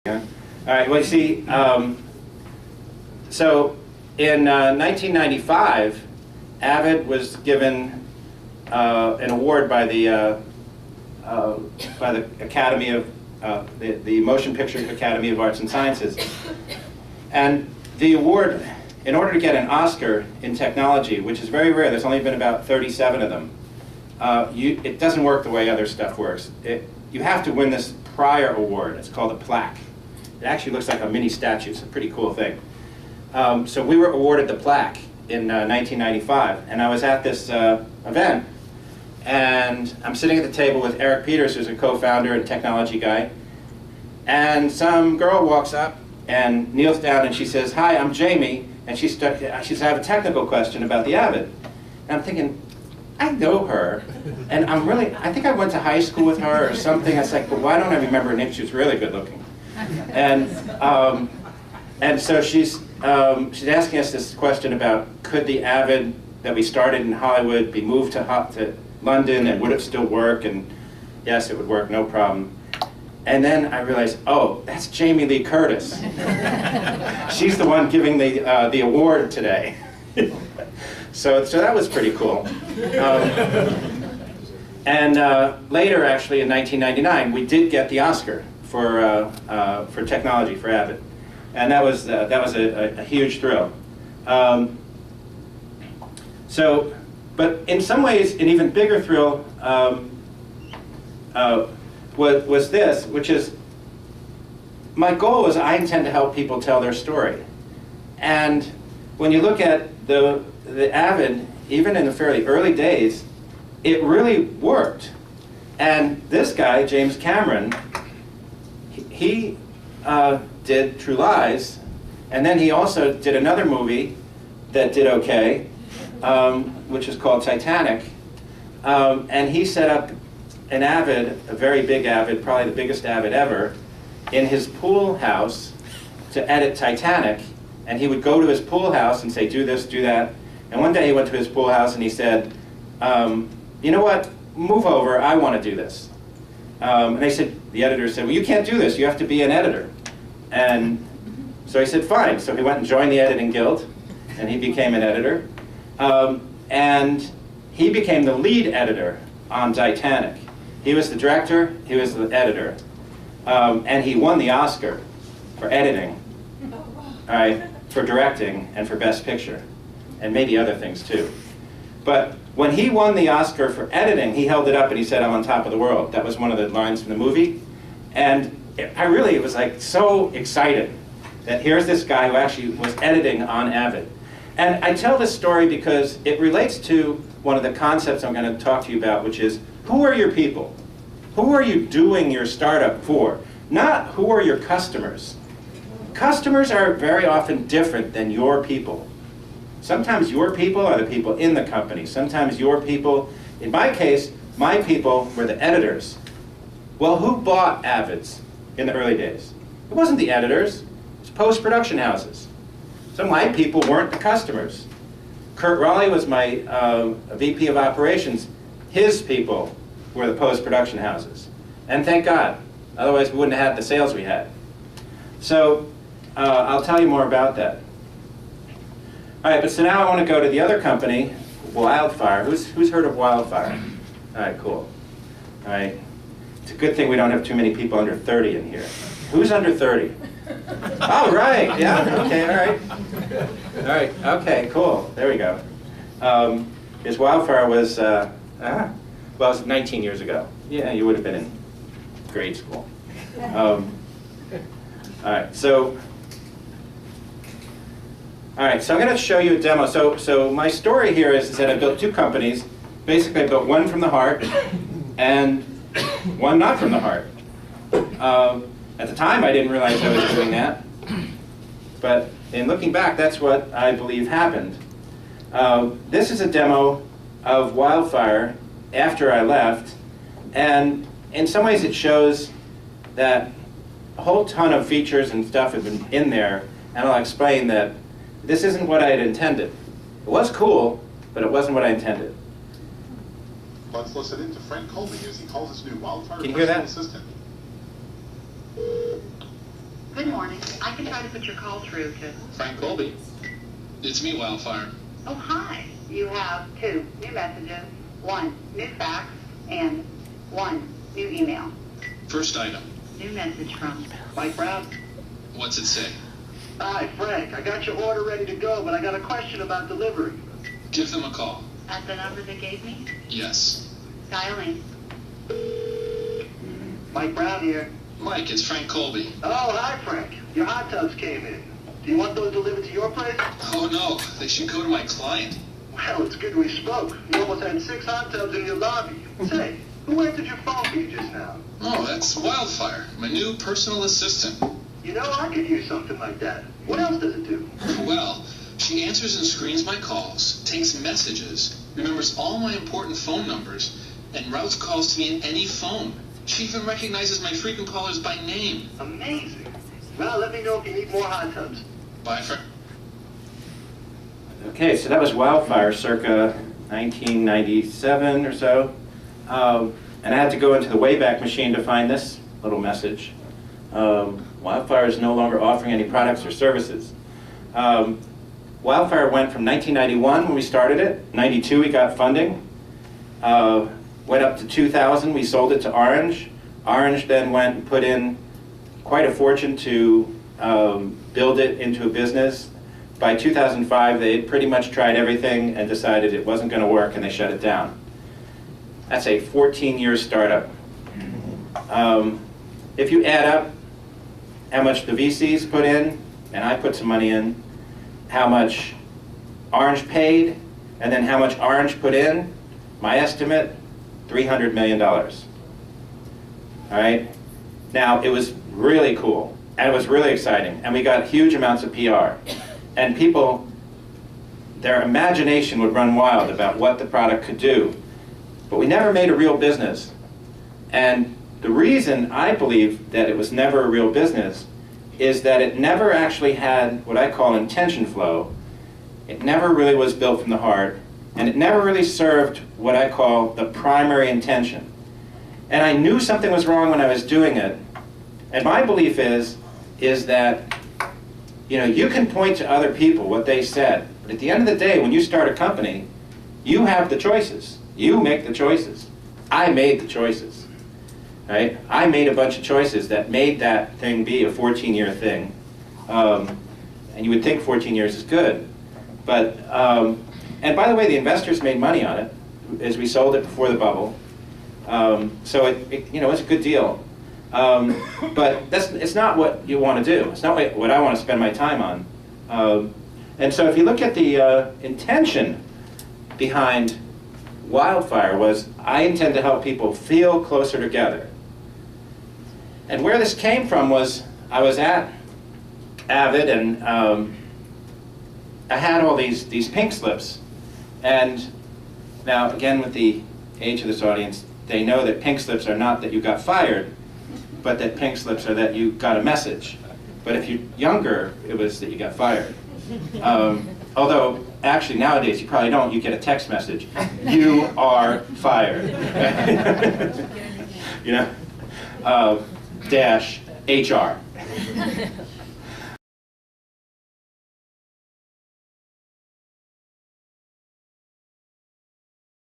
All right, well, you see, so in 1995, Avid was given an award by the Academy of, the Motion Picture Academy of Arts and Sciences. And the award, in order to get an Oscar in technology, which is very rare, there's only been about 37 of them, it doesn't work the way other stuff works. You have to win this prior award. It's called a plaque. It actually looks like a mini statue. It's a pretty cool thing. So we were awarded the plaque in 1995, and I was at this event, and I'm sitting at the table with Eric Peters, who's a co-founder and technology guy, and some girl walks up and kneels down and she says, "Hi, I'm Jamie," and she says, "I have a technical question about the Avid." And I'm thinking, I know her, and I think I went to high school with her or something. I was like, but why don't I remember her name? She was really good looking. And so she's asking us this question about, could the Avid that we started in Hollywood be moved to London, and would it still work? And yes, it would work, no problem. And then I realized, oh, that's Jamie Lee Curtis. She's the one giving the award today. So that was pretty cool. Later, actually, in 1999, we did get the Oscar for technology for Avid, and that was a huge thrill. But in some ways, an even bigger thrill was this, which is my goal is I intend to help people tell their story, and when you look at the Avid, even in the fairly early days, it really worked. And this guy, James Cameron, he did True Lies, and then he also did another movie that did okay, which is called Titanic. And he set up an Avid, a very big Avid, probably the biggest Avid ever, in his pool house to edit Titanic. And he would go to his pool house and say, do this, do that. And one day he went to his pool house and he said, you know what, move over, I want to do this. And the editor said, well, you can't do this, you have to be an editor. And so he said, fine. So he went and joined the editing guild, and he became an editor. And he became the lead editor on Titanic. He was the director, he was the editor. And he won the Oscar for editing, all right, for directing, and for Best Picture, and maybe other things too. But when he won the Oscar for editing, he held it up and he said, "I'm on top of the world." That was one of the lines from the movie. And I really was like so excited that here's this guy who actually was editing on Avid. And I tell this story because it relates to one of the concepts I'm going to talk to you about, which is, who are your people? Who are you doing your startup for? Not who are your customers. Customers are very often different than your people. Sometimes your people are the people in the company. Sometimes your people, in my case, my people were the editors. Well, who bought Avids in the early days? It wasn't the editors, it was post-production houses. So my people weren't the customers. Kurt Raleigh was my VP of operations. His people were the post-production houses. And thank God, otherwise we wouldn't have had the sales we had. So I'll tell you more about that. All right, but so now I want to go to the other company, Wildfire. Who's heard of Wildfire? All right, cool. All right. It's a good thing we don't have too many people under 30 in here. Who's under 30? Oh, right, yeah, okay, all right. All right, okay, cool, there we go. His Wildfire was, well, it was 19 years ago. Yeah, you would have been in grade school. All right, so I'm going to show you a demo. So my story here is that I built two companies. Basically, I built one from the heart and one not from the heart. At the time, I didn't realize I was doing that. But in looking back, that's what I believe happened. This is a demo of Wildfire after I left. And in some ways, it shows that a whole ton of features and stuff have been in there. And I'll explain that this isn't what I had intended. It was cool, but it wasn't what I intended. Let's listen in to Frank Colby as he calls his new Wildfire Can you hear that? Assistant. Good morning. I can try to put your call through to... Frank Colby. It's me, Wildfire. Oh, hi. You have 2 new messages, 1 new fax, and 1 new email. First item. New message from... Mike Brown? What's it say? Hi, Frank. I got your order ready to go, but I got a question about delivery. Give them a call. At the number they gave me? Yes. Dialing. Mike Brown here. Mike, it's Frank Colby. Oh, hi, Frank. Your hot tubs came in. Do you want those delivered to your place? Oh, no. They should go to my client. Well, it's good we spoke. You almost had 6 hot tubs in your lobby. Say, who answered your phone for you just now? Oh, that's Wildfire, my new personal assistant. You know, I could use something like that. What else does it do? Well, she answers and screens my calls, takes messages, remembers all my important phone numbers, and routes calls to me in any phone. She even recognizes my frequent callers by name. Amazing. Well, let me know if you need more hot tubs. Bye, Frank. Okay, so that was Wildfire circa 1997 or so. And I had to go into the Wayback Machine to find this little message. Wildfire is no longer offering any products or services. Wildfire went from 1991 when we started it, 92 we got funding, went up to 2000, we sold it to Orange. Orange then went and put in quite a fortune to build it into a business. By 2005 they had pretty much tried everything and decided it wasn't going to work and they shut it down. That's a 14-year startup. If you add up how much the VCs put in, and I put some money in, how much Orange paid, and then how much Orange put in, my estimate, $300 million. All right? Now, it was really cool, and it was really exciting, and we got huge amounts of PR. And people, their imagination would run wild about what the product could do. But we never made a real business. And the reason I believe that it was never a real business is that it never actually had what I call intention flow. It never really was built from the heart, and it never really served what I call the primary intention. And I knew something was wrong when I was doing it. And my belief is that, you know, you can point to other people what they said, but at the end of the day, when you start a company, you have the choices. You make the choices. I made the choices. Right? I made a bunch of choices that made that thing be a 14-year thing. And you would think 14 years is good. But, and by the way, the investors made money on it as we sold it before the bubble. So you know, it's a good deal. But it's not what you want to do. It's not what I want to spend my time on. And so if you look at the intention behind Wildfire was, I intend to help people feel closer together. And where this came from was, I was at Avid and I had all these pink slips. And now, again, with the age of this audience, they know that pink slips are not that you got fired, but that pink slips are that you got a message. But if you're younger, it was that you got fired. Although, actually, nowadays, you probably don't. You get a text message. You are fired. You know? Dash HR.